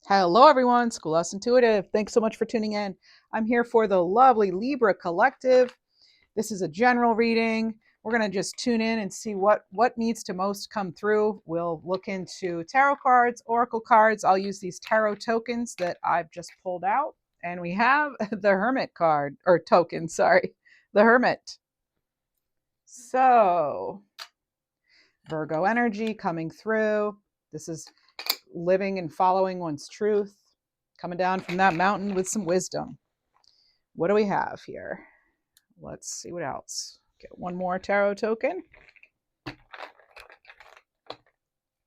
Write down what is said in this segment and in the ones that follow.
Hello, everyone. Schoolhouse Intuitive. Thanks so much for tuning in. I'm here for the lovely Libra Collective. This is a general reading. We're going to just tune in and see what needs to most come through. We'll look into tarot cards, oracle cards. I'll use these tarot tokens that I've just pulled out. And we have the Hermit card, or token, sorry, the Hermit. So, Virgo energy coming through. This is living and following one's truth, coming down from that mountain with some wisdom. What do we have here? Let's see what else. Get one more tarot token.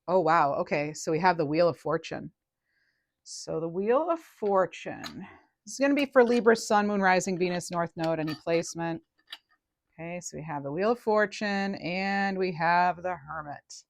Oh, wow. Okay, so we have the Wheel of Fortune. So the Wheel of Fortune. This is going to be for Libra, Sun, Moon, Rising, Venus, North Node, any placement. Okay, so we have the Wheel of Fortune and we have the Hermit.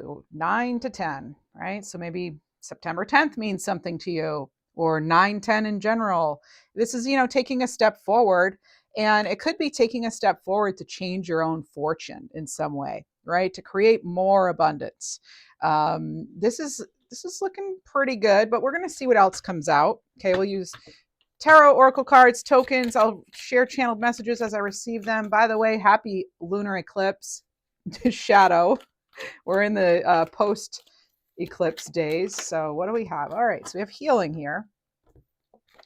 Go 9 to 10, right? So maybe September 10th means something to you, or 9-10 in general. This is, taking a step forward, and it could be taking a step forward to change your own fortune in some way, right? To create more abundance. This is looking pretty good, but we're going to see what else comes out. Okay, we'll use tarot, oracle cards, tokens. I'll share channeled messages as I receive them. By the way, happy lunar eclipse shadow. We're in the post-eclipse days. So what do we have? All right, so we have healing here.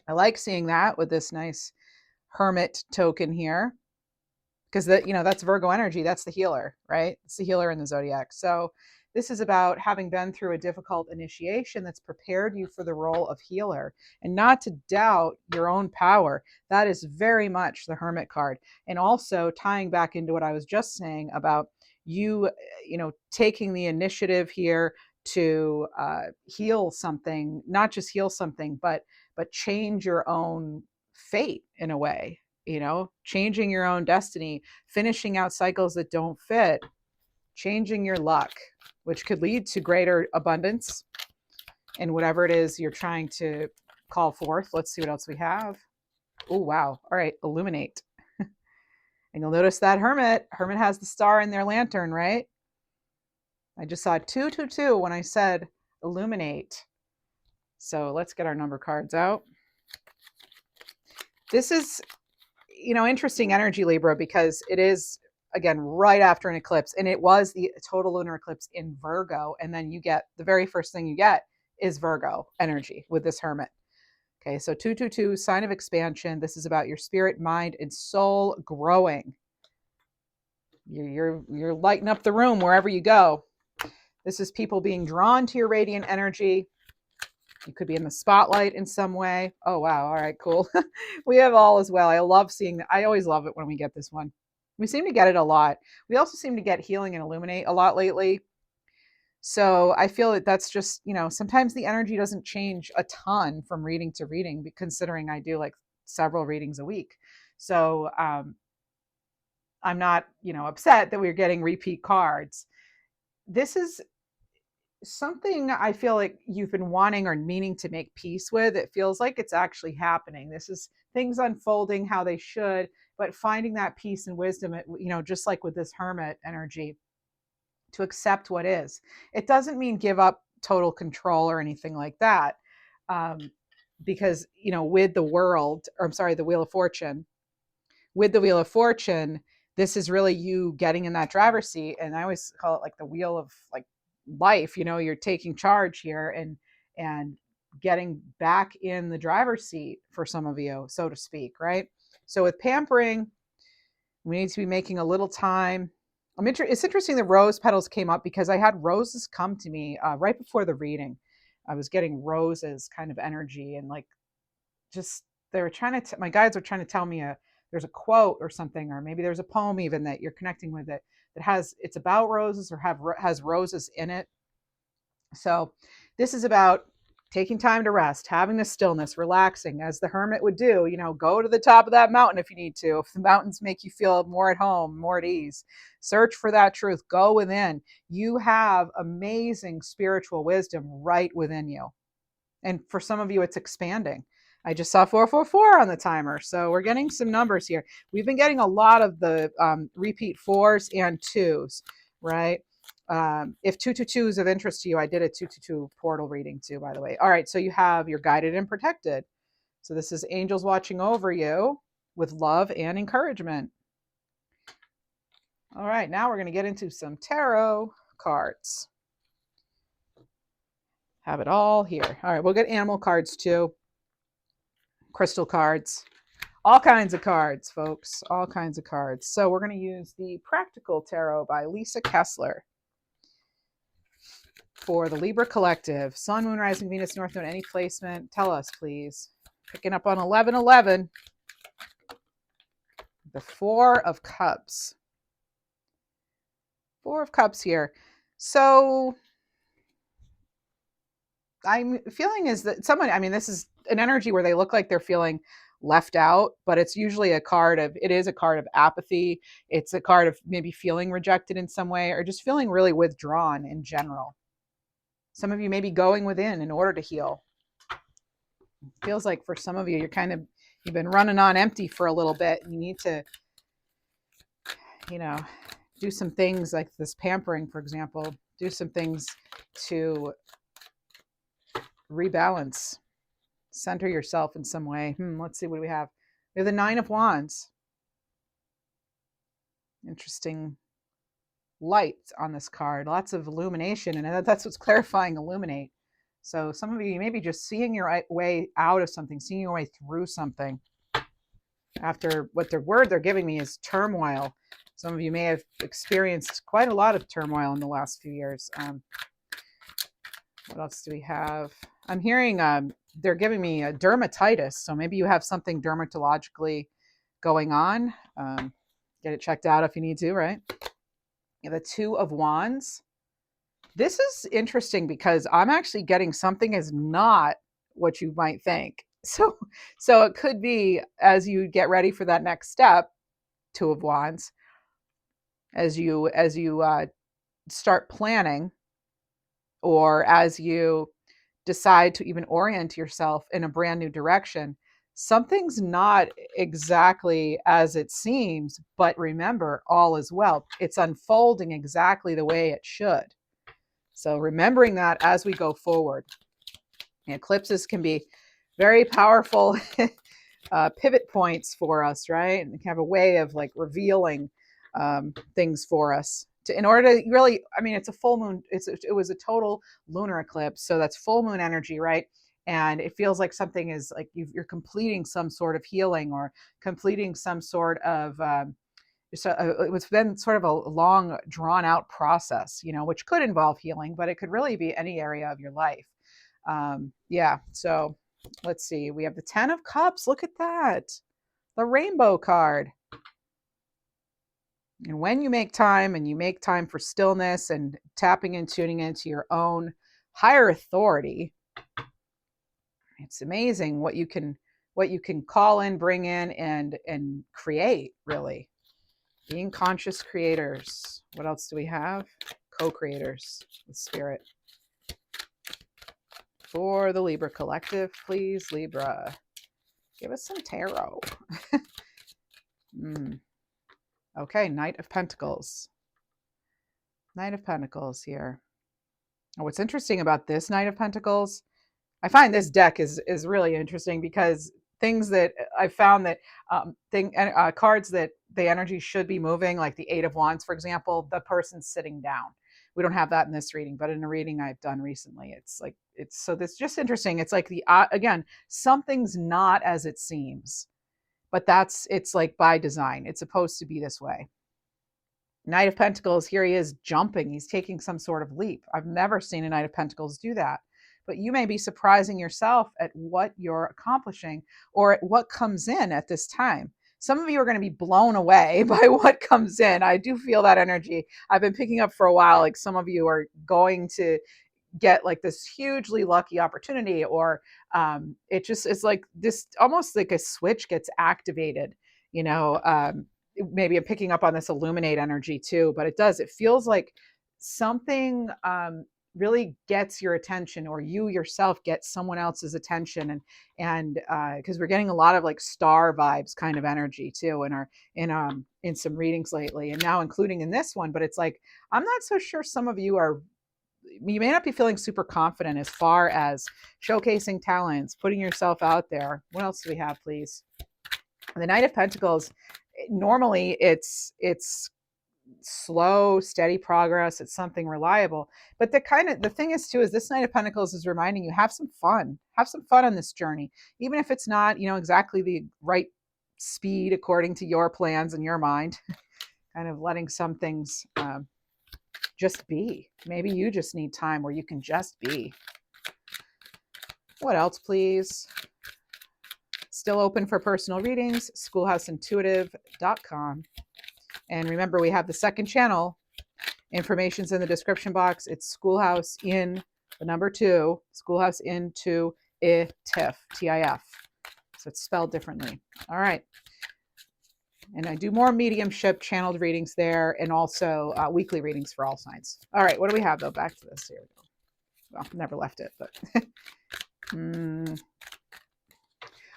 I like seeing that with this nice Hermit token here, because that's Virgo energy. That's the healer, right? It's the healer in the zodiac. So this is about having been through a difficult initiation that's prepared you for the role of healer, and not to doubt your own power. That is very much the Hermit card. And also tying back into what I was just saying about you taking the initiative here to heal something, not just heal something, but change your own fate in a way, changing your own destiny, finishing out cycles that don't fit, changing your luck, which could lead to greater abundance in whatever it is you're trying to call forth. Let's see what else we have. Oh, wow. All right, illuminate. And you'll notice that Hermit has the star in their lantern, right? I just saw 222 when I said illuminate. So let's get our number cards out. This is, interesting energy, Libra, because it is, again, right after an eclipse. And it was the total lunar eclipse in Virgo. And then you get, the very first thing you get is Virgo energy with this Hermit. Okay, so 222, sign of expansion. This is about your spirit, mind, and soul growing. You're lighting up the room wherever you go. This is people being drawn to your radiant energy. You could be in the spotlight in some way. Oh, wow. All right, cool. We have all as well. I love seeing that. I always love it when we get this one. We seem to get it a lot. We also seem to get healing and illuminate a lot lately. So I feel that that's just, sometimes the energy doesn't change a ton from reading to reading, considering I do like several readings a week. So I'm not, upset that we're getting repeat cards. This is something I feel like you've been wanting or meaning to make peace with. It feels like it's actually happening. This is things unfolding how they should, but finding that peace and wisdom, just like with this Hermit energy, to accept what is. It doesn't mean give up total control or anything like that. Because, with the Wheel of Fortune, this is really you getting in that driver's seat. And I always call it like the wheel of like life. You're taking charge here and getting back in the driver's seat for some of you, so to speak, right? So with pampering, we need to be making a little time. It's interesting that rose petals came up because I had roses come to me right before the reading. I was getting roses kind of energy, and like just they were trying to my guides were trying to tell me there's a quote or something, or maybe there's a poem even that you're connecting with it that it's about roses or has roses in it. So this is about taking time to rest, having the stillness, relaxing, as the Hermit would do. Go to the top of that mountain if you need to. If the mountains make you feel more at home, more at ease, search for that truth. Go within. You have amazing spiritual wisdom right within you. And for some of you, it's expanding. I just saw 444 on the timer. So we're getting some numbers here. We've been getting a lot of the repeat 4s and 2s, right? If 222 is of interest to you, I did a 222 portal reading too, by the way. All right, so you have you're guided and protected. So this is angels watching over you with love and encouragement. All right, now we're going to get into some tarot cards. Have it all here. All right, we'll get animal cards too, crystal cards, all kinds of cards, folks, all kinds of cards. So we're going to use the Practical Tarot by Lisa Kessler for the Libra Collective. Sun, Moon, Rising, Venus, North Node, any placement. Tell us, please. Picking up on 1111. The Four of Cups. Four of Cups here. So I'm feeling is that someone, I mean, this is an energy where they look like they're feeling left out, but it's usually it is a card of apathy. It's a card of maybe feeling rejected in some way or just feeling really withdrawn in general. Some of you may be going within in order to heal. It feels like for some of you, you've been running on empty for a little bit. You need to, do some things like this pampering, for example, do some things to rebalance, center yourself in some way. Let's see, what do we have? We have the Nine of Wands. Interesting light on this card. Lots of illumination, and that's what's clarifying, illuminate. So some of you may be just seeing your way out of something, seeing your way through something. After what the word they're giving me is turmoil. Some of you may have experienced quite a lot of turmoil in the last few years. What else do we have? I'm hearing they're giving me a dermatitis. So maybe you have something dermatologically going on. Get it checked out if you need to, right? You have the Two of Wands. This is interesting because I'm actually getting something is not what you might think. So it could be as you get ready for that next step, Two of Wands, as you start planning, or as you decide to even orient yourself in a brand new direction, something's not exactly as it seems, but remember, all is well. It's unfolding exactly the way it should. So remembering that as we go forward. Eclipses can be very powerful pivot points for us, right? And they have a way of like revealing things for us. In order to really, I mean, it's a full moon. It was a total lunar eclipse. So that's full moon energy, right? And it feels like something is like you're completing some sort of healing or completing some sort of, it's been sort of a long drawn out process, which could involve healing, but it could really be any area of your life. So let's see. We have the Ten of Cups. Look at that. The rainbow card. And when you make time and you make time for stillness and tapping and tuning into your own higher authority, it's amazing what you can call in, bring in, and create, really. Being conscious creators. What else do we have? Co-creators with spirit. For the Libra Collective, please, Libra. Give us some tarot. Okay, Knight of Pentacles. Knight of Pentacles here. What's interesting about this Knight of Pentacles, I find this deck is really interesting because things that I found that cards that the energy should be moving, like the Eight of Wands, for example, the person's sitting down. We don't have that in this reading, but in a reading I've done recently, so that's just interesting. It's like again, something's not as it seems. But it's like by design. It's supposed to be this way. Knight of Pentacles, here he is jumping. He's taking some sort of leap. I've never seen a Knight of Pentacles do that. But you may be surprising yourself at what you're accomplishing or at what comes in at this time. Some of you are going to be blown away by what comes in. I do feel that energy. I've been picking up for a while. Like some of you are going to get like this hugely lucky opportunity, or it's like this, almost like a switch gets activated, maybe I'm picking up on this illuminate energy too, but it feels like something really gets your attention, or you yourself get someone else's attention, and because we're getting a lot of like star vibes kind of energy too in some readings lately, and now including in this one. But it's like, I'm not so sure, some of you may not be feeling super confident as far as showcasing talents, putting yourself out there. What else do we have, please? The Knight of Pentacles, normally it's slow, steady progress. It's something reliable. But the thing is too, is this Knight of Pentacles is reminding you, have some fun. Have some fun on this journey. Even if it's not, exactly the right speed according to your plans in your mind. Kind of letting some things just be. Maybe you just need time where you can just be. What else, please? Still open for personal readings, schoolhouseintuitive.com. And remember, we have the second channel. Information's in the description box. It's Schoolhouse in the number 2, Schoolhouse into TIF, TIF. So it's spelled differently. All right. And I do more mediumship channeled readings there, and also weekly readings for all signs. All right. What do we have, though? Back to this. Here we go. Well, never left it, but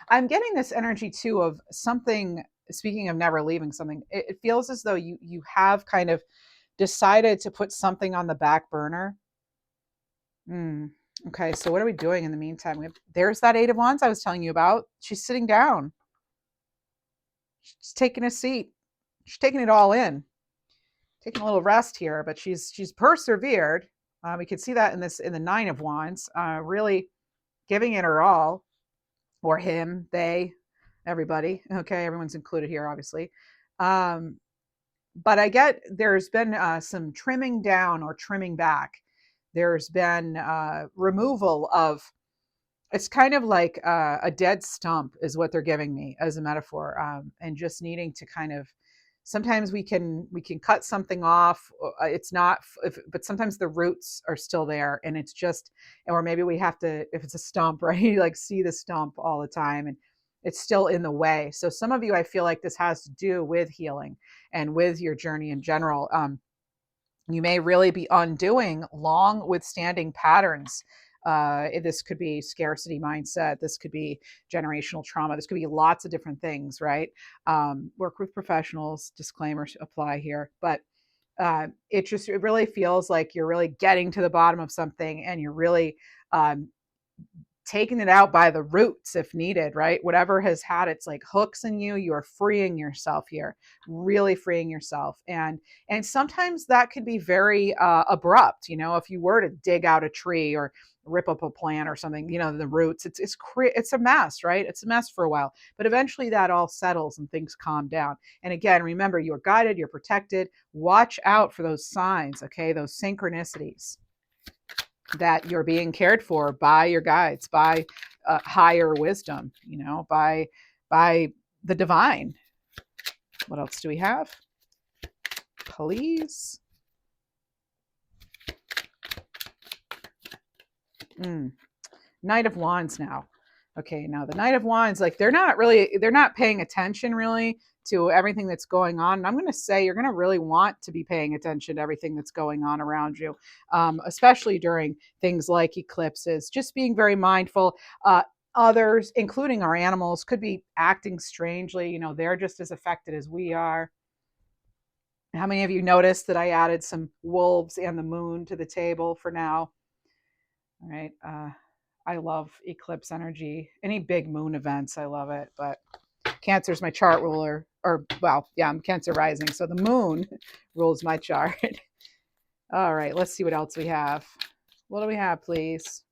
I'm getting this energy too of something. Speaking of never leaving something, it feels as though you have kind of decided to put something on the back burner. Okay, so what are we doing in the meantime? There's that 8 of Wands I was telling you about. She's sitting down. She's taking a seat. She's taking it all in. Taking a little rest here, but she's persevered. We could see that in the 9 of Wands, really giving it her all, or him, they, everybody. Okay, everyone's included here, obviously. But I get there's been some trimming down or trimming back. There's been removal of, it's kind of like a dead stump is what they're giving me as a metaphor, and just needing to kind of, sometimes we can cut something off. It's not, but sometimes the roots are still there, and it's just, or maybe we have to, if it's a stump, right? You like see the stump all the time, and it's still in the way. So some of you, I feel like this has to do with healing and with your journey in general. You may really be undoing long withstanding patterns. This could be scarcity mindset. This could be generational trauma. This could be lots of different things, right? Work with professionals, disclaimers apply here. But it really feels like you're really getting to the bottom of something, and you're really taking it out by the roots if needed, right? Whatever has had its like hooks in you, you are freeing yourself here, really freeing yourself. And sometimes that could be very abrupt. If you were to dig out a tree or rip up a plant or something, the roots, it's a mess, right? It's a mess for a while, but eventually that all settles and things calm down. And again, remember, you're guided, you're protected. Watch out for those signs, okay? Those synchronicities, that you're being cared for by your guides, by higher wisdom, by the divine. What else do we have? Please. Knight of Wands now. Okay, now the Knight of Wands, like they're not paying attention really to everything that's going on. And I'm going to say you're going to really want to be paying attention to everything that's going on around you, especially during things like eclipses. Just being very mindful. Others, including our animals, could be acting strangely. They're just as affected as we are. How many of you noticed that I added some wolves and the moon to the table for now? All right. I love eclipse energy. Any big moon events, I love it. But Cancer's my chart ruler. I'm Cancer rising. So the moon rules my chart. All right, let's see what else we have. What do we have, please?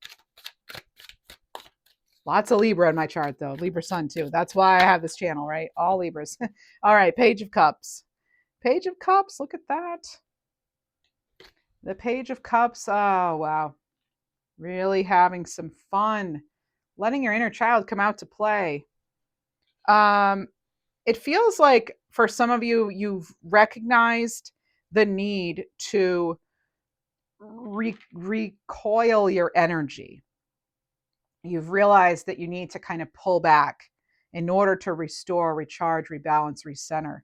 Lots of Libra in my chart, though. Libra sun, too. That's why I have this channel, right? All Libras. All right, Page of Cups. Page of Cups, look at that. The Page of Cups, oh, wow. Really having some fun. Letting your inner child come out to play. It feels like for some of you, you've recognized the need to recoil your energy. You've realized that you need to kind of pull back in order to restore, recharge, rebalance, recenter.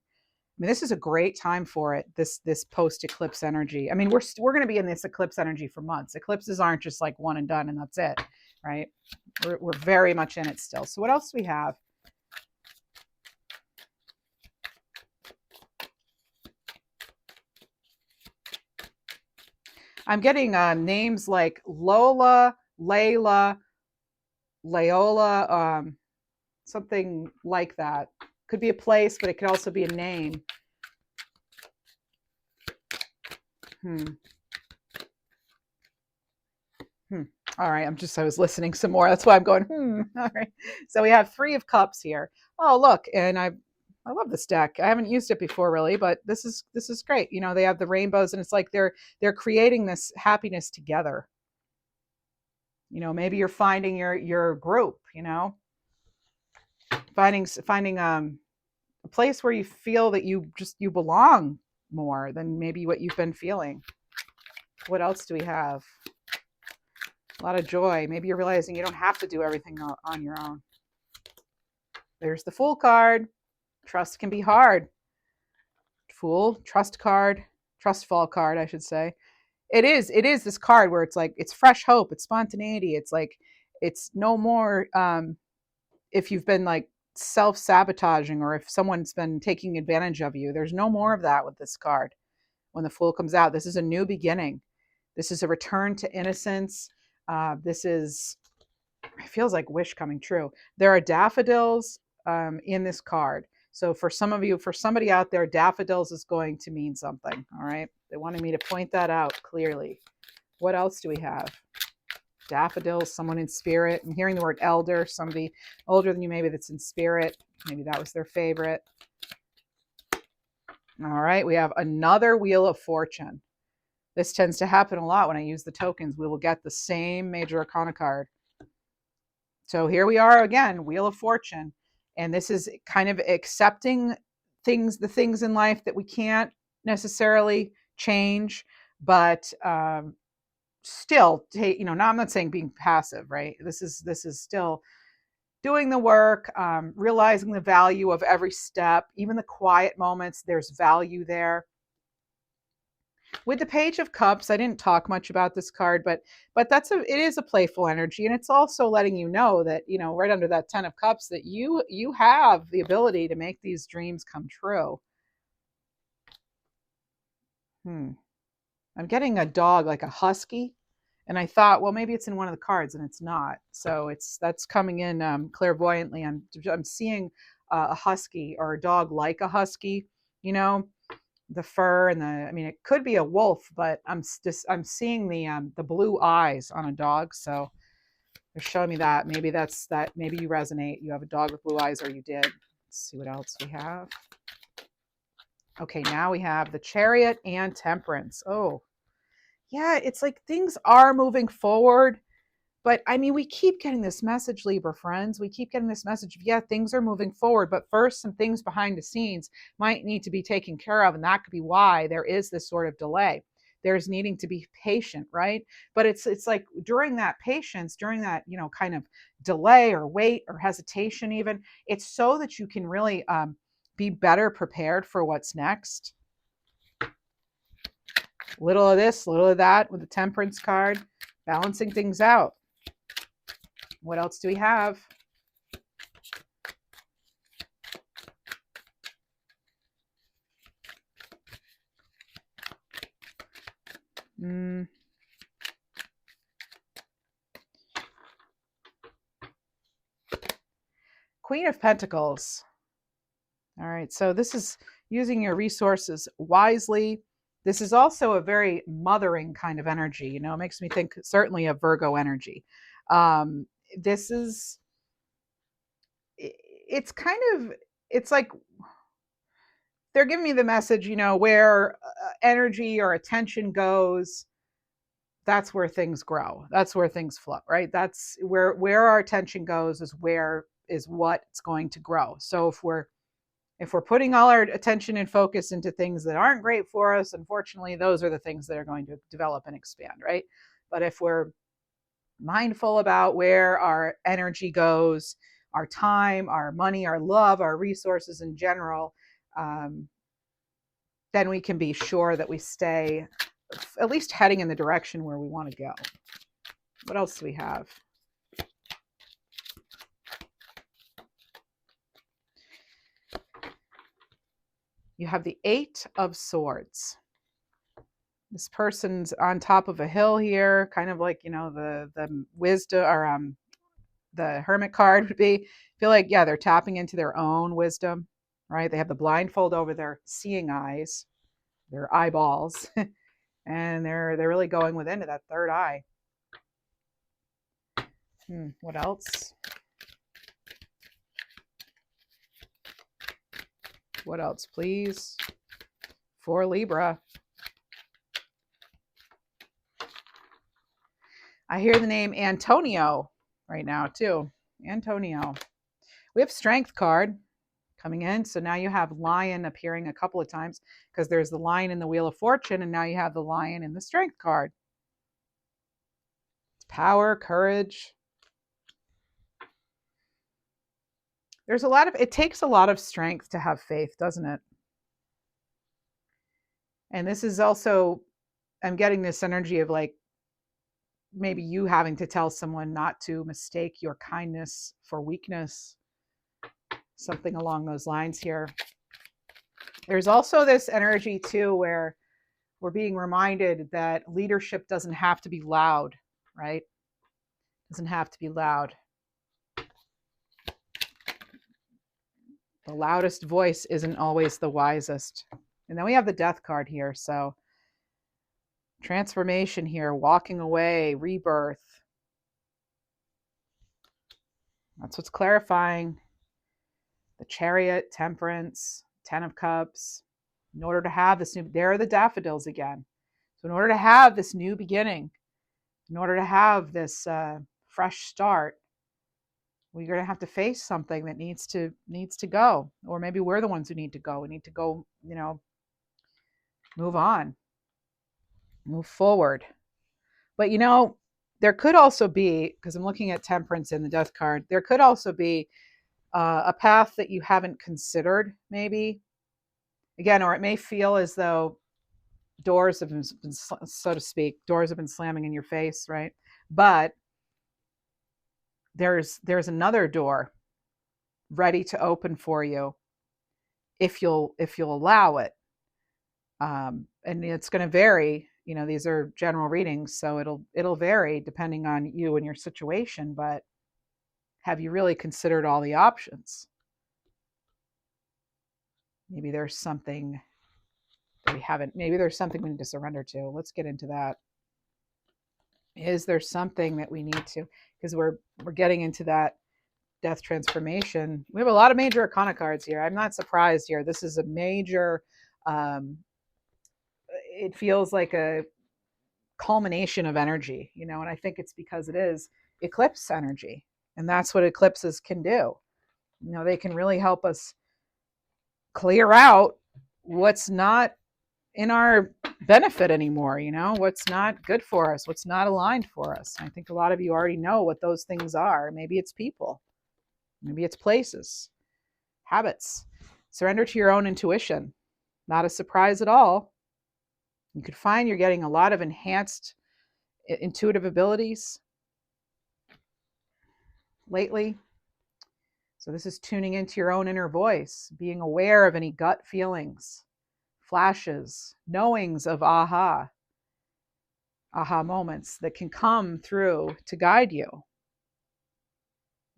mean, this is a great time for it. This post eclipse energy. I mean, we're going to be in this eclipse energy for months. Eclipses aren't just like one and done and that's it, right? We're very much in it still. So what else do we have? I'm getting names like Lola, Layla, Layola, something like that. Could be a place, but it could also be a name. All right, I was listening some more. That's why I'm going, All right. So we have 3 of Cups here. Oh, look, and I love this deck. I haven't used it before really, but this is great. You know, they have the rainbows and it's like they're creating this happiness together. You know, maybe you're finding your group, you know, finding a place where you feel that you belong more than maybe what you've been feeling. What else do we have? A lot of joy. Maybe you're realizing you don't have to do everything on your own. There's the Fool card. Trust can be hard. Fool, trust card, trust fall card, I should say. It is this card where it's like, it's fresh hope, it's spontaneity. It's like, it's no more, if you've been like self-sabotaging or if someone's been taking advantage of you, there's no more of that with this card. When the Fool comes out, this is a new beginning. This is a return to innocence. This is, it feels like wish coming true. There are daffodils in this card. So for some of you, for somebody out there, daffodils is going to mean something. All right. They wanted me to point that out clearly. What else do we have? Daffodils, someone in spirit. I'm hearing the word elder, somebody older than you maybe that's in spirit. Maybe that was their favorite. All right. We have another Wheel of Fortune. This tends to happen a lot when I use the tokens. We will get the same major arcana card. So here we are again, Wheel of Fortune. And this is kind of accepting the things in life that we can't necessarily change, but still take, now I'm not saying being passive, right? This is still doing the work, realizing the value of every step, even the quiet moments, there's value there. With the Page of Cups, I didn't talk much about this card, but it is a playful energy, and it's also letting you know that, right under that 10 of Cups, that you have the ability to make these dreams come true. I'm getting a dog, like a husky, and I thought, well, maybe it's in one of the cards, and it's not. So that's coming in clairvoyantly. I'm seeing a husky or a dog like a husky, the fur and it could be a wolf, but I'm seeing the blue eyes on a dog. So they're showing me that. Maybe maybe you resonate. You have a dog with blue eyes, or you did. Let's see what else we have. Okay, now we have the Chariot and Temperance. Oh, yeah, it's like things are moving forward. But we keep getting this message, Libra friends. We keep getting this message of, yeah, things are moving forward, but first some things behind the scenes might need to be taken care of. And that could be why there is this sort of delay. There's needing to be patient, right? But it's like during that patience, during that, kind of delay or wait or hesitation even, it's so that you can really be better prepared for what's next. Little of this, little of that with the Temperance card, balancing things out. What else do we have? Queen of Pentacles. All right, so this is using your resources wisely. This is also a very mothering kind of energy. It makes me think certainly of Virgo energy. This is, it's like they're giving me the message, where energy or attention goes, that's where things grow. That's where things flow, right? That's where our attention goes is what's going to grow. So if we're putting all our attention and focus into things that aren't great for us, unfortunately, those are the things that are going to develop and expand, right? But if we're mindful about where our energy goes, our time, our money, our love, our resources in general, then we can be sure that we stay at least heading in the direction where we want to go. What else do we have? You have the Eight of Swords. This person's on top of a hill here, kind of like, the wisdom, or the Hermit card would be. I feel like, yeah, they're tapping into their own wisdom, right? They have the blindfold over their seeing eyes, their eyeballs, and they're really going within to that third eye. What else? What else, please? For Libra. I hear the name Antonio right now, too. Antonio. We have Strength card coming in. So now you have Lion appearing a couple of times because there's the Lion in the Wheel of Fortune, and now you have the Lion in the Strength card. It's power, courage. It takes a lot of strength to have faith, doesn't it? And this is also, I'm getting this energy of like maybe you having to tell someone not to mistake your kindness for weakness. Something along those lines here. There's also this energy too where we're being reminded that leadership doesn't have to be loud, right? Doesn't have to be loud. The loudest voice isn't always the wisest. And then we have the Death card here. So transformation here, walking away, rebirth. That's what's clarifying. The Chariot, Temperance, Ten of Cups. In order to have this there are the daffodils again. So in order to have this new beginning, in order to have this fresh start, we're going to have to face something that needs to go. Or maybe we're the ones who need to go. We need to go, move on, move forward. But, there could also be, because I'm looking at Temperance in the Death card, there could also be a path that you haven't considered, maybe. Again, or it may feel as though doors have been, so to speak, doors have been slamming in your face, right? But there's another door ready to open for you if you'll allow it. And it's going to vary. These are general readings, so it'll vary depending on you and your situation. But have you really considered all the options? Maybe there's something that we haven't. Maybe there's something we need to surrender to. Let's get into that. Is there something that we need to? Because we're getting into that death transformation. We have a lot of major arcana cards here. I'm not surprised here. This is a major. It feels like a culmination of energy, and I think it's because it is eclipse energy, and that's what eclipses can do. They can really help us clear out what's not in our benefit anymore, what's not good for us, what's not aligned for us. I think a lot of you already know what those things are. Maybe it's people, maybe it's places, habits. Surrender to your own intuition. Not a surprise at all. You could find you're getting a lot of enhanced intuitive abilities lately. So this is tuning into your own inner voice, being aware of any gut feelings, flashes, knowings of aha moments that can come through to guide you.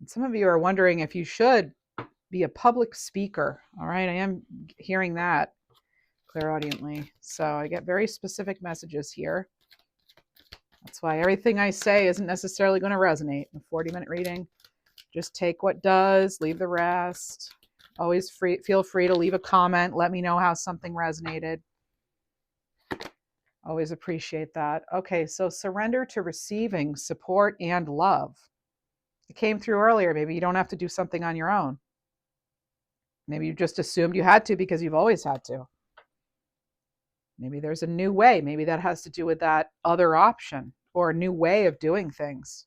And some of you are wondering if you should be a public speaker. All right, I am hearing that clairaudiently. So I get very specific messages here. That's why everything I say isn't necessarily going to resonate in a 40-minute reading. Just take what does, leave the rest. Always feel free to leave a comment. Let me know how something resonated. Always appreciate that. Okay, so surrender to receiving support and love. It came through earlier. Maybe you don't have to do something on your own. Maybe you just assumed you had to because you've always had to. Maybe there's a new way. Maybe that has to do with that other option or a new way of doing things.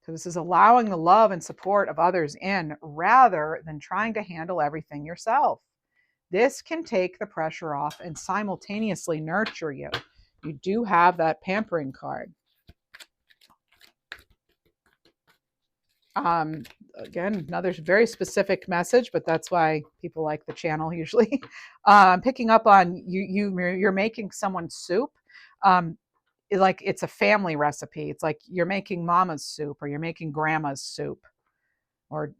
So this is allowing the love and support of others in rather than trying to handle everything yourself. This can take the pressure off and simultaneously nurture you. You do have that pampering card. Again, another very specific message, but that's why people like the channel usually. Picking up on you're making someone's soup. Like it's a family recipe. It's like you're making mama's soup or you're making grandma's soup or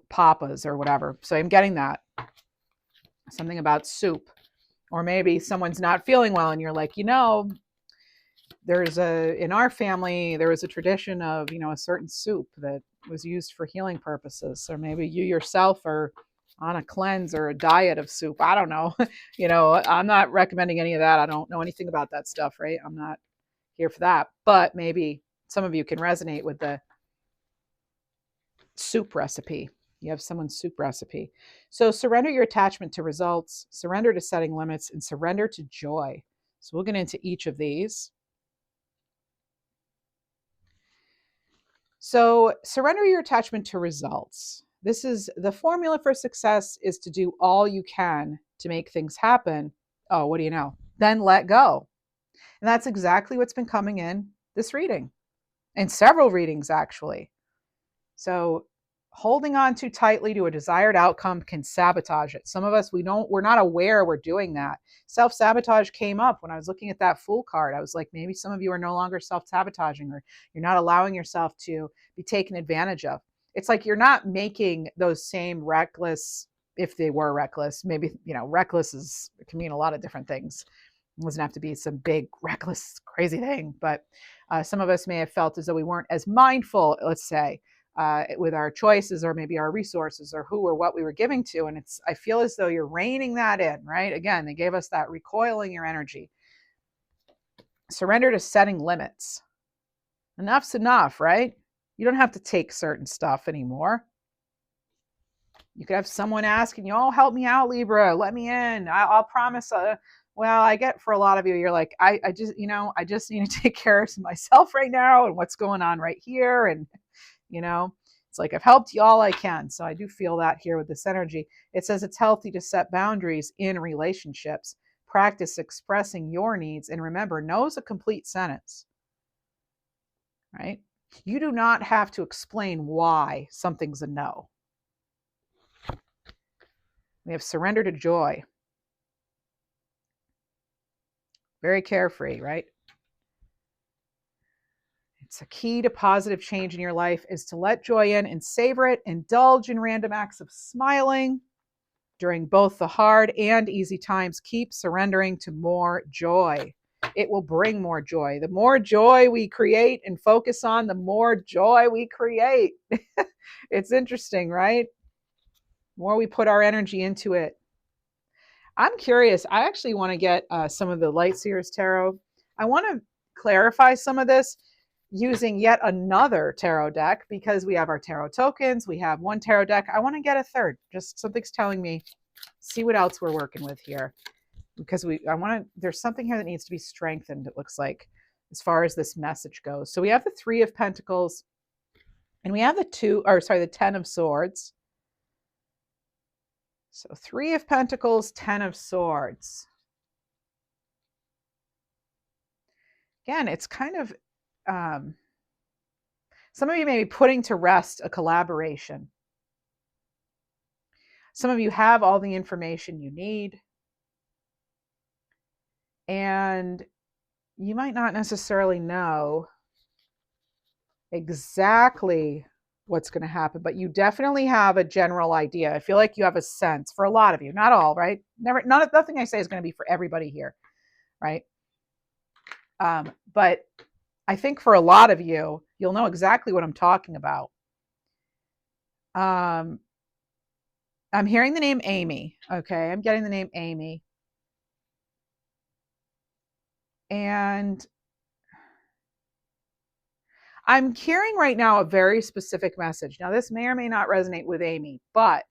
papa's or whatever. So I'm getting that. Something about soup. Or maybe someone's not feeling well and you're like, in our family, there was a tradition of, a certain soup that was used for healing purposes. Or maybe you yourself are on a cleanse or a diet of soup. I don't know. I'm not recommending any of that. I don't know anything about that stuff, right? I'm not here for that. But maybe some of you can resonate with the soup recipe. You have someone's soup recipe. So surrender your attachment to results, surrender to setting limits, and surrender to joy. So we'll get into each of these. So surrender your attachment to results. This is the formula for success, is to do all you can to make things happen. Oh, what do you know? Then let go. And that's exactly what's been coming in this reading, and several readings actually. So holding on too tightly to a desired outcome can sabotage it. Some of us, we're not aware we're doing that. Self-sabotage came up when I was looking at that Fool card. I was like, maybe some of you are no longer self-sabotaging, or you're not allowing yourself to be taken advantage of. It's like you're not making those same reckless, if they were reckless, maybe, reckless can mean a lot of different things. It doesn't have to be some big, reckless, crazy thing. But some of us may have felt as though we weren't as mindful, let's say, with our choices or maybe our resources or who or what we were giving to. And I feel as though you're reining that in, right? Again, they gave us that recoiling your energy. Surrender to setting limits. Enough's enough, right? You don't have to take certain stuff anymore. You could have someone asking you, oh, help me out, Libra, let me in. I'll promise. Well, I get for a lot of you, you're like, I just need to take care of myself right now and what's going on right here. And it's like I've helped you all I can. So I do feel that here with this energy. It says it's healthy to set boundaries in relationships. Practice expressing your needs. And remember, no is a complete sentence, right? You do not have to explain why something's a no. We have surrender to joy. Very carefree, right? It's a key to positive change in your life is to let joy in and savor it. Indulge in random acts of smiling during both the hard and easy times. Keep surrendering to more joy. It will bring more joy. The more joy we create and focus on, the more joy we create. It's interesting, right? The more we put our energy into it. I'm curious. I actually want to get some of the Light Seers Tarot. I want to clarify some of this using yet another tarot deck, because we have our tarot tokens. We have one tarot deck. I want to get a third. Just something's telling me, see what else we're working with here. Because there's something here that needs to be strengthened, it looks like, as far as this message goes. So we have the 3 of Pentacles, and we have the 10 of Swords. So 3 of Pentacles, 10 of Swords. Again, it's kind of, some of you may be putting to rest a collaboration. Some of you have all the information you need, and you might not necessarily know exactly what's going to happen, but you definitely have a general idea. I feel like you have a sense for a lot of you, not all, right? Nothing I say is going to be for everybody here, right? But I think for a lot of you, you'll know exactly what I'm talking about. I'm hearing the name Amy. Okay, I'm getting the name Amy. And I'm hearing right now a very specific message. Now, this may or may not resonate with Amy, but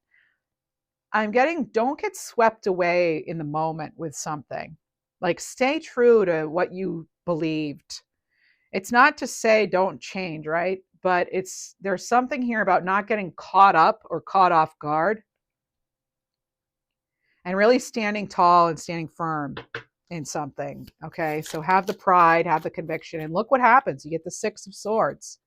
I'm getting, don't get swept away in the moment with something. Like, stay true to what you believed. It's not to say don't change, right? But there's something here about not getting caught up or caught off guard. and really standing tall and standing firm in something. Okay. So have the pride, have the conviction, and look what happens. You get the Six of Swords.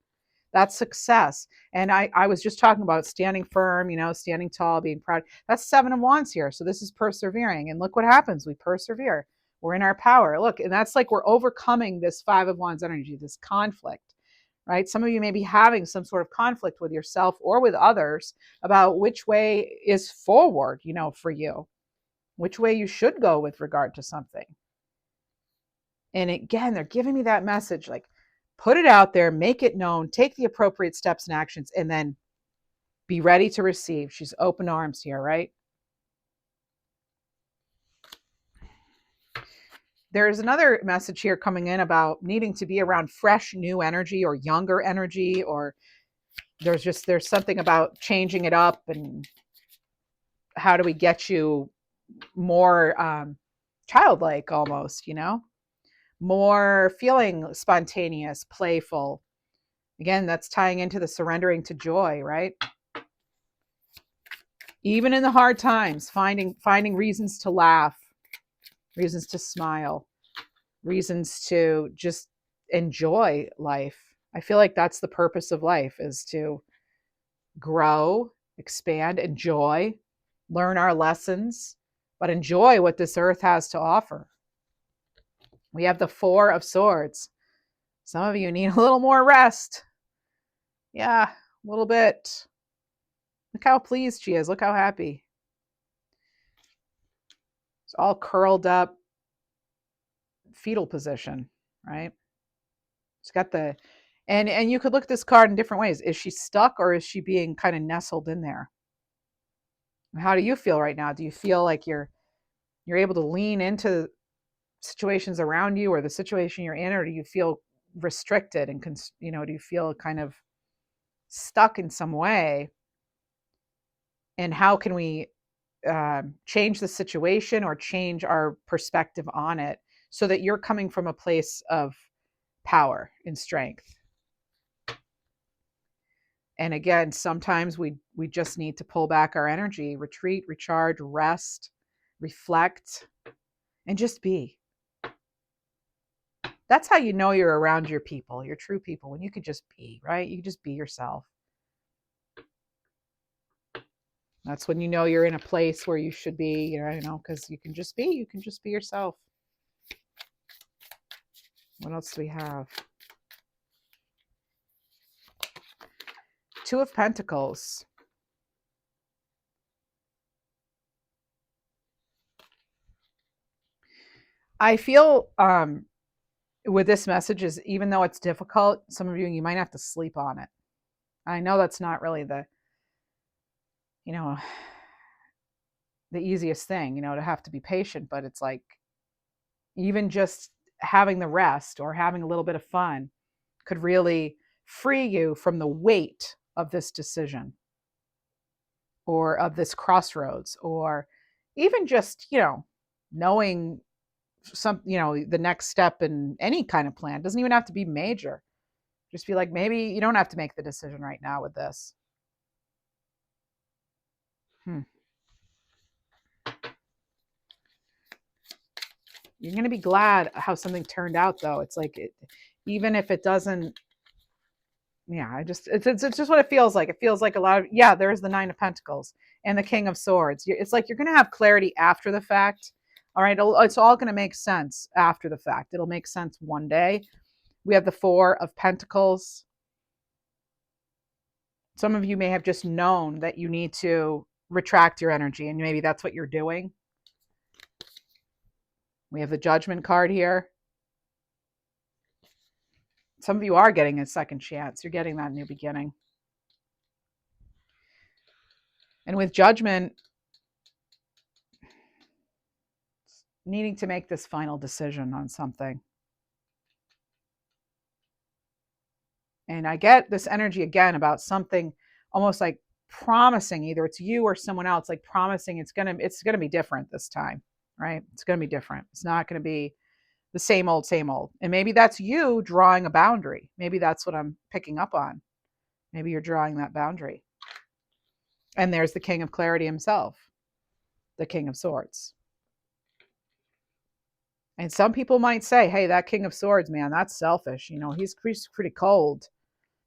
That's success. And I was just talking about standing firm, standing tall, being proud. That's Seven of Wands here. So this is persevering. And look what happens. We persevere. We're in our power. Look, and that's like we're overcoming this Five of Wands energy, this conflict, right? Some of you may be having some sort of conflict with yourself or with others about which way is forward, for you, which way you should go with regard to something. And again, they're giving me that message, like, put it out there, make it known, take the appropriate steps and actions, and then be ready to receive. She's open arms here, right? There's another message here coming in about needing to be around fresh, new energy or younger energy, or there's something about changing it up, and how do we get you more childlike almost, more feeling spontaneous, playful. Again, that's tying into the surrendering to joy, right? Even in the hard times, finding reasons to laugh, reasons to smile, reasons to just enjoy life. I feel like that's the purpose of life, is to grow, expand, enjoy, learn our lessons, but enjoy what this earth has to offer. We have the Four of Swords. Some of you need a little more rest. Yeah, a little bit. Look how pleased she is. Look how happy. It's all curled up, fetal position, right? It's got the, and you could look at this card in different ways. Is she stuck, or is she being kind of nestled in there? How do you feel right now? Do you feel like you're able to lean into situations around you or the situation you're in, or do you feel restricted and do you feel kind of stuck in some way? And how can we change the situation or change our perspective on it so that you're coming from a place of power and strength? And again, sometimes we just need to pull back our energy, retreat, recharge, rest, reflect, and just be. That's how you know you're around your people, your true people, when you can just be, right? You can just be yourself. That's when you know you're in a place where you should be, because you can just be yourself. What else do we have? Two of Pentacles. I feel with this message is, even though it's difficult, some of you might have to sleep on it. I know that's not really the easiest thing, to have to be patient, but it's like, even just having the rest or having a little bit of fun could really free you from the weight of this decision or of this crossroads, or even just, knowing the next step in any kind of plan. It doesn't even have to be major. Just be like, maybe you don't have to make the decision right now with this. You're going to be glad how something turned out, though. It's like, even if it doesn't, it's just what it feels like. It feels like a lot of, there's the Nine of Pentacles and the King of Swords. It's like you're going to have clarity after the fact. All right. It's all going to make sense after the fact. It'll make sense one day. We have the Four of Pentacles. Some of you may have just known that you need to retract your energy, and maybe that's what you're doing. We have the Judgment card here. Some of you are getting a second chance. You're getting that new beginning. And with Judgment, needing to make this final decision on something. And I get this energy again about something almost like promising, either it's you or someone else, like promising it's gonna be different this time, right? It's gonna be different. It's not gonna be the same old, same old. And maybe that's you drawing a boundary. Maybe that's what I'm picking up on. Maybe you're drawing that boundary. And there's the King of Clarity himself. the King of Swords. And some people might say, hey, that King of Swords, man, that's selfish. He's pretty cold.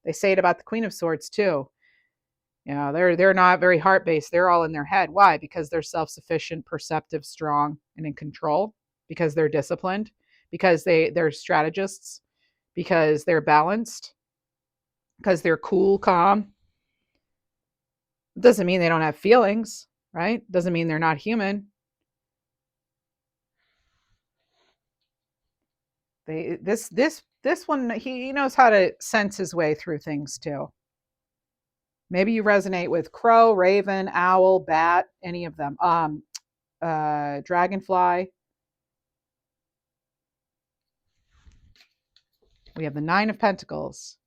They say it about the Queen of Swords too. They're not very heart-based. They're all in their head. Why? Because they're self-sufficient, perceptive, strong, and in control. Because they're disciplined. Because they're strategists. Because they're balanced. Because they're cool, calm. Doesn't mean they don't have feelings, right? Doesn't mean they're not human. This one, he knows how to sense his way through things too. Maybe you resonate with crow, raven, owl, bat, any of them. Dragonfly. We have the Nine of Pentacles.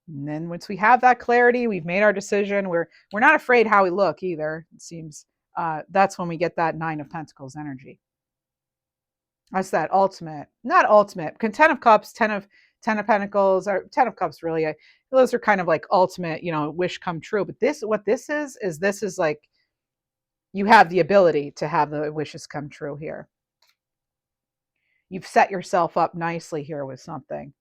And then once we have that clarity, we've made our decision. We're not afraid how we look either, it seems. That's when we get that Nine of Pentacles energy. That's that ultimate, not ultimate. Ten of Cups, Ten of Pentacles, or Ten of Cups. Really, those are kind of like ultimate, wish come true. But what this is like, you have the ability to have the wishes come true here. You've set yourself up nicely here with something.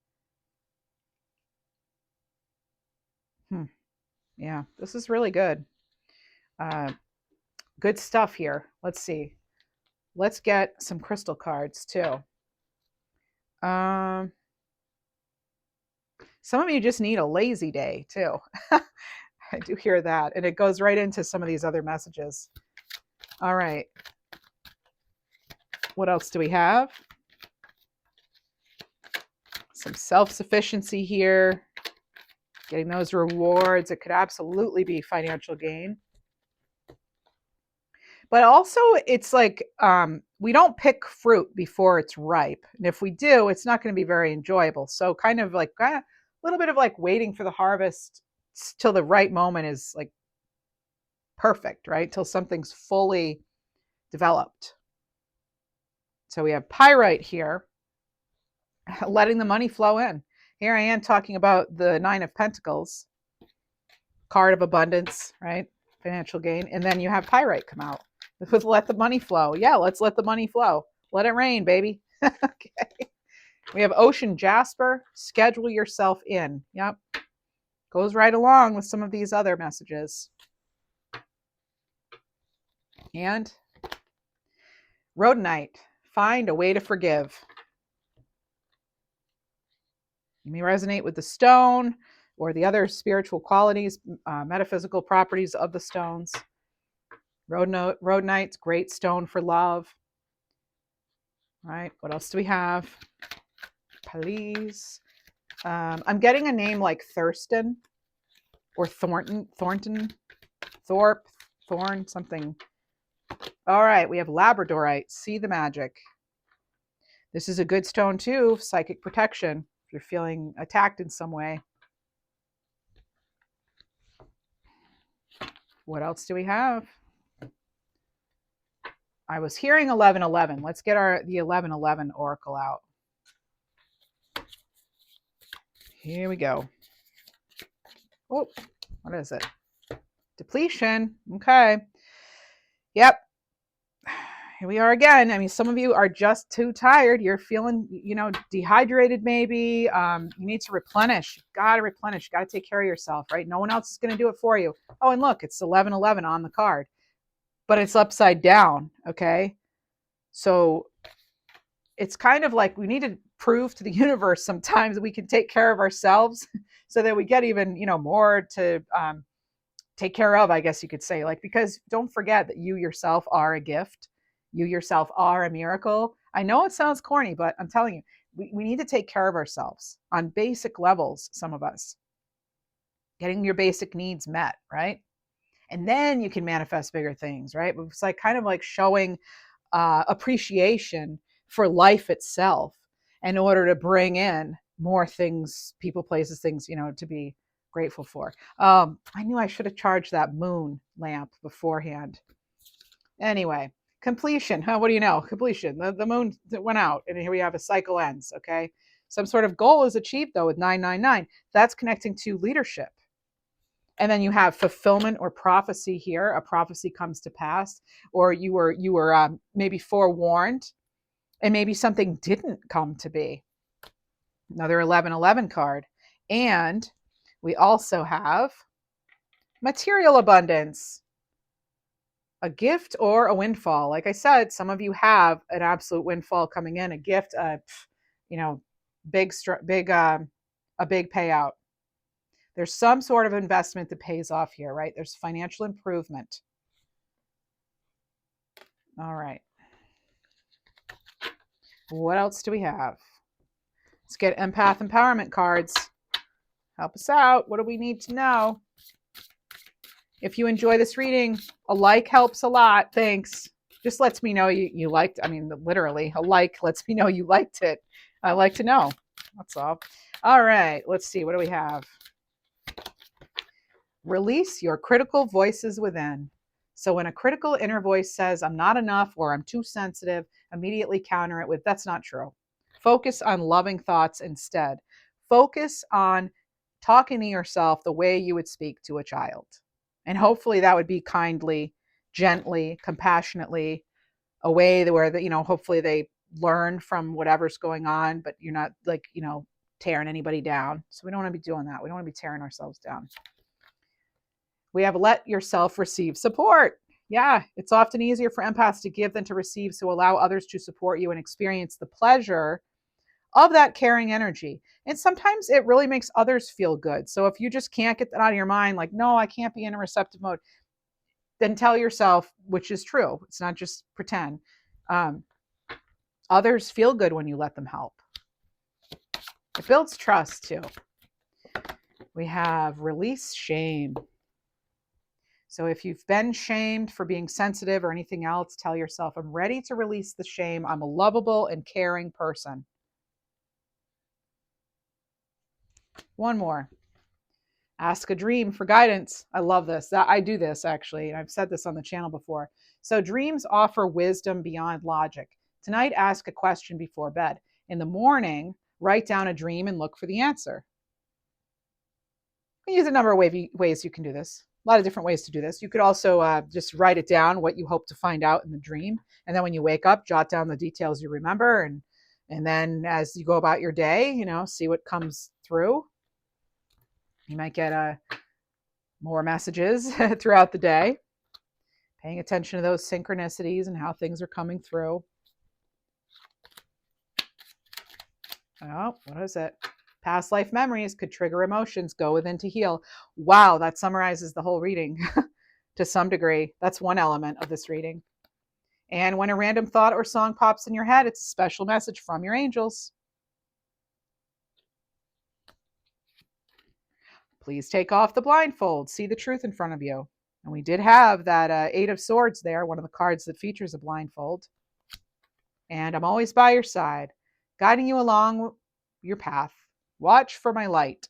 Yeah, this is really good. Good stuff here. Let's see. Let's get some crystal cards too. Some of you just need a lazy day too. I do hear that. And it goes right into some of these other messages. All right. What else do we have? Some self-sufficiency here. Getting those rewards. It could absolutely be financial gain. But also, it's like we don't pick fruit before it's ripe. And if we do, it's not going to be very enjoyable. So kind of a little bit of like waiting for the harvest till the right moment is like perfect, right? Till something's fully developed. So we have pyrite here, letting the money flow in. Here I am talking about the Nine of Pentacles, card of abundance, right? Financial gain. And then you have pyrite come out with let the money flow. Yeah, let's let the money flow. Let it rain, baby. Okay. We have ocean jasper, schedule yourself in. Yep. Goes right along with some of these other messages. And rhodonite, find a way to forgive. You may resonate with the stone or the other spiritual qualities, metaphysical properties of the stones. Rhodonite's great stone for love. All right, what else do we have? Please. I'm getting a name like Thurston or Thornton, Thorpe, Thorn, something. All right, we have labradorite. See the magic. This is a good stone too, psychic protection, if you're feeling attacked in some way. What else do we have? I was hearing 1111. Let's get the 1111 oracle out. Here we go. Oh, what is it? Depletion. Okay. Yep. Here we are again. I mean, some of you are just too tired. You're feeling, dehydrated maybe. You need to replenish. You've got to replenish. You've got to take care of yourself, right? No one else is going to do it for you. Oh, and look, it's 1111 on the card, but it's upside down, okay? So it's kind of like we need to prove to the universe sometimes that we can take care of ourselves so that we get even, more to take care of, I guess you could say. Like, because don't forget that you yourself are a gift. You yourself are a miracle. I know it sounds corny, but I'm telling you, we need to take care of ourselves on basic levels, some of us. Getting your basic needs met, right? And then you can manifest bigger things, right? It's like kind of like showing appreciation for life itself in order to bring in more things, people, places, things, to be grateful for. I knew I should have charged that moon lamp beforehand. Anyway, completion. What do you know? Completion. The moon went out, and here we have a cycle ends. Okay. Some sort of goal is achieved though with 999. That's connecting to leadership. And then you have fulfillment or prophecy here. A prophecy comes to pass, or you were maybe forewarned, and maybe something didn't come to be. Another 1111 card. And we also have material abundance, a gift or a windfall. Like I said, some of you have an absolute windfall coming in, a gift, a big payout. There's some sort of investment that pays off here, right? There's financial improvement. All right. What else do we have? Let's get empath empowerment cards. Help us out. What do we need to know? If you enjoy this reading, a like helps a lot. Thanks. Just lets me know you liked. I mean, literally, a like lets me know you liked it. I like to know. That's all. All right. Let's see. What do we have? Release your critical voices within. So when a critical inner voice says, I'm not enough or I'm too sensitive, immediately counter it with, that's not true. Focus on loving thoughts instead. Focus on talking to yourself the way you would speak to a child. And hopefully that would be kindly, gently, compassionately, a way where, hopefully they learn from whatever's going on, but you're not tearing anybody down. So we don't want to be doing that. We don't want to be tearing ourselves down. We have let yourself receive support. Yeah, it's often easier for empaths to give than to receive, so allow others to support you and experience the pleasure of that caring energy. And sometimes it really makes others feel good. So if you just can't get that out of your mind, like, no, I can't be in a receptive mode, then tell yourself, which is true, it's not just pretend, others feel good when you let them help. It builds trust too. We have release shame. So if you've been shamed for being sensitive or anything else, tell yourself, I'm ready to release the shame. I'm a lovable and caring person. One more. Ask a dream for guidance. I love this. I do this actually. I've said this on the channel before. So dreams offer wisdom beyond logic. Tonight, ask a question before bed. In the morning, write down a dream and look for the answer. You can use a number of ways you can do this. A lot of different ways to do this. You could also just write it down, what you hope to find out in the dream. And then when you wake up, jot down the details you remember. And then as you go about your day, see what comes through. You might get more messages throughout the day. Paying attention to those synchronicities and how things are coming through. Oh, what is it? Past life memories could trigger emotions. Go within to heal. Wow, that summarizes the whole reading to some degree. That's one element of this reading. And when a random thought or song pops in your head, it's a special message from your angels. Please take off the blindfold. See the truth in front of you. And we did have that Eight of Swords there, one of the cards that features a blindfold. And I'm always by your side, guiding you along your path. Watch for my light.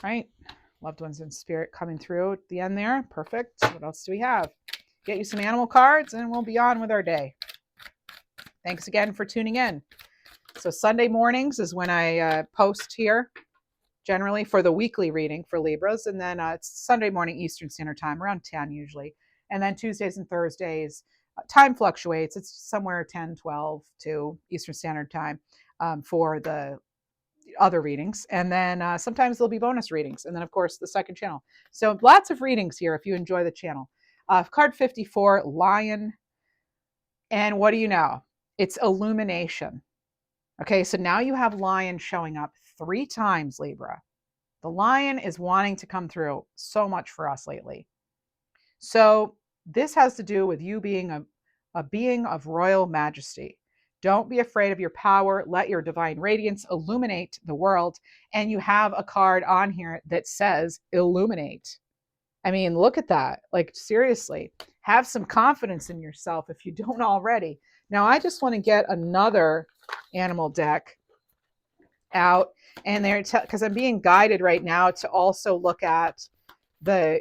Right? Loved ones in spirit coming through at the end there. Perfect. What else do we have? Get you some animal cards and we'll be on with our day. Thanks again for tuning in. So Sunday mornings is when I post here, generally for the weekly reading for Libras. And then it's Sunday morning Eastern Standard Time, around 10 usually. And then Tuesdays and Thursdays, time fluctuates. It's somewhere 10, 12 to Eastern Standard Time for the other readings. And then sometimes there'll be bonus readings. And then, of course, the second channel. So lots of readings here if you enjoy the channel. Card 54, Lion. And what do you know? It's illumination. Okay, so now you have Lion showing up 3 times, Libra. The Lion is wanting to come through so much for us lately. So this has to do with you being a being of royal majesty. Don't be afraid of your power. Let your divine radiance illuminate the world. And you have a card on here that says illuminate. I mean, look at that. Like, seriously, have some confidence in yourself if you don't already. Now, I just want to get another animal deck out. And there, because I'm being guided right now to also look at the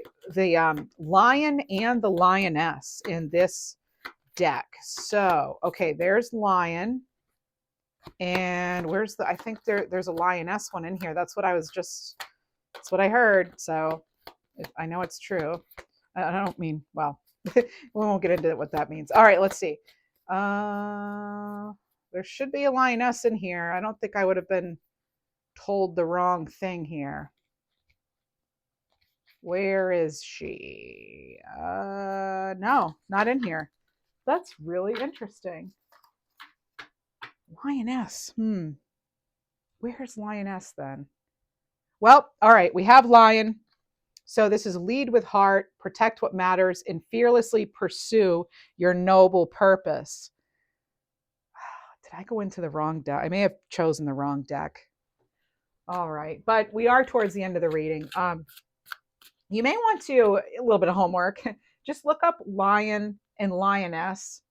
lion and the lioness in this deck. So, okay, there's lion. And where's I think there's a lioness one in here. That's what I was just That's what I heard. So I know it's true. I don't mean, well, we won't get into what that means. All right, let's see. There should be a lioness in here. I don't think I would have been told the wrong thing here. Where is she? No, not in here. That's really interesting. Lioness. Where's lioness then? Well, all right, we have lion. So this is lead with heart, protect what matters, and fearlessly pursue your noble purpose. Did I go into the wrong deck? I may have chosen the wrong deck. All right, but we are towards the end of the reading. You may want to, a little bit of homework, just look up lion and lioness,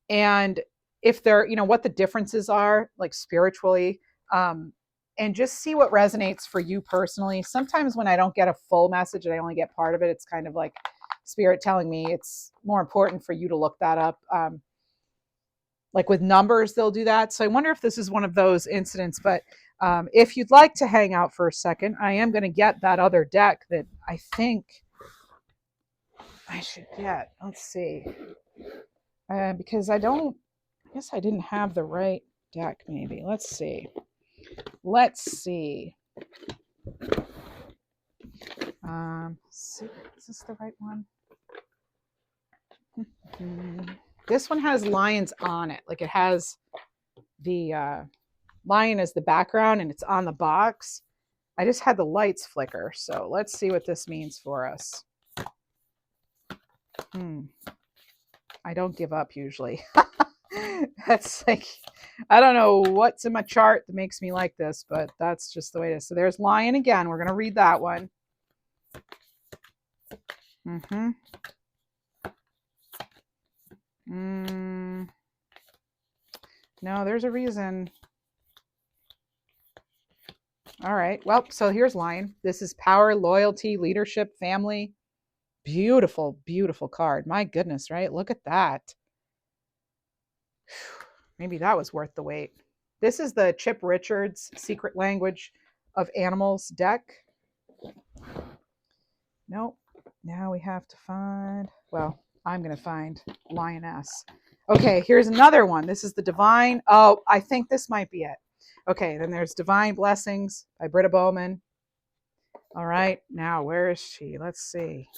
and if they're, what the differences are, like spiritually, and just see what resonates for you personally. Sometimes when I don't get a full message and I only get part of it, it's kind of like spirit telling me it's more important for you to look that up. Like with numbers, they'll do that. So I wonder if this is one of those incidents. But if you'd like to hang out for a second, I am going to get that other deck that I think I should get. Let's see. Because I guess I didn't have the right deck maybe. Let's see. Is this the right one? This one has lions on it. Like it has the lion as the background and it's on the box. I just had the lights flicker. So let's see what this means for us. I don't give up usually. That's like, I don't know what's in my chart that makes me like this, but that's just the way it is. So there's lion again. We're going to read that one. No, there's a reason. All right. Well, so here's lion. This is power, loyalty, leadership, family. Beautiful, beautiful card. My goodness, right? Look at that. Maybe that was worth the wait. This is the Chip Richards Secret Language of Animals deck. Nope. Now we have to find, well, I'm going to find lioness. Okay, here's another one. This is the Divine. Oh, I think this might be it. Okay, then there's Divine Blessings by Britta Bowman. All right, now where is she? Let's see.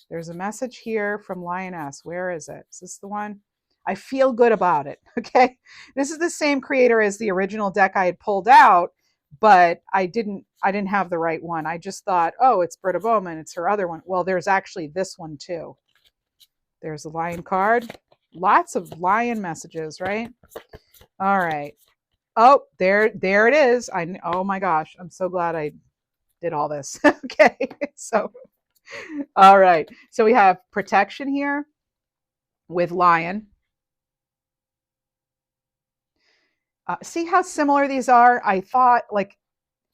There's a message here from Lioness. Where is it? Is this the one? I feel good about it. Okay. This is the same creator as the original deck I had pulled out, but I didn't have the right one. I just thought, oh, it's Britta Bowman. It's her other one. Well, there's actually this one too. There's a lion card. Lots of lion messages, right? All right. Oh, there it is. Oh my gosh. I'm so glad I did all this. Okay. So, all right. So we have protection here with lion. See how similar these are? I thought like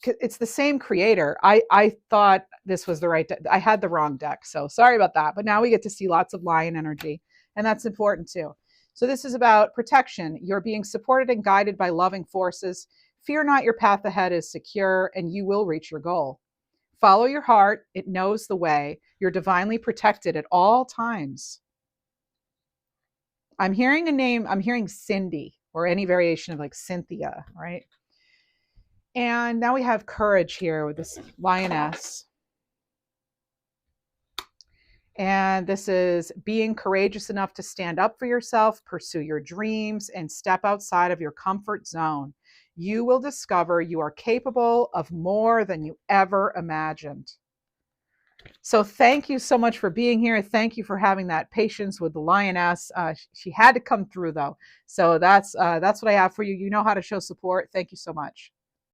it's the same creator. I thought this was the right deck. I had the wrong deck. So sorry about that. But now we get to see lots of lion energy. And that's important too. So this is about protection. You're being supported and guided by loving forces. Fear not, your path ahead is secure and you will reach your goal. Follow your heart. It knows the way. You're divinely protected at all times. I'm hearing a name. I'm hearing Cindy or any variation of like Cynthia, right? And now we have courage here with this lioness. And this is being courageous enough to stand up for yourself, pursue your dreams, and step outside of your comfort zone. You will discover you are capable of more than you ever imagined. So thank you so much for being here. Thank you for having that patience with the lioness. She had to come through though. So that's what I have for you. You know how to show support. Thank you so much.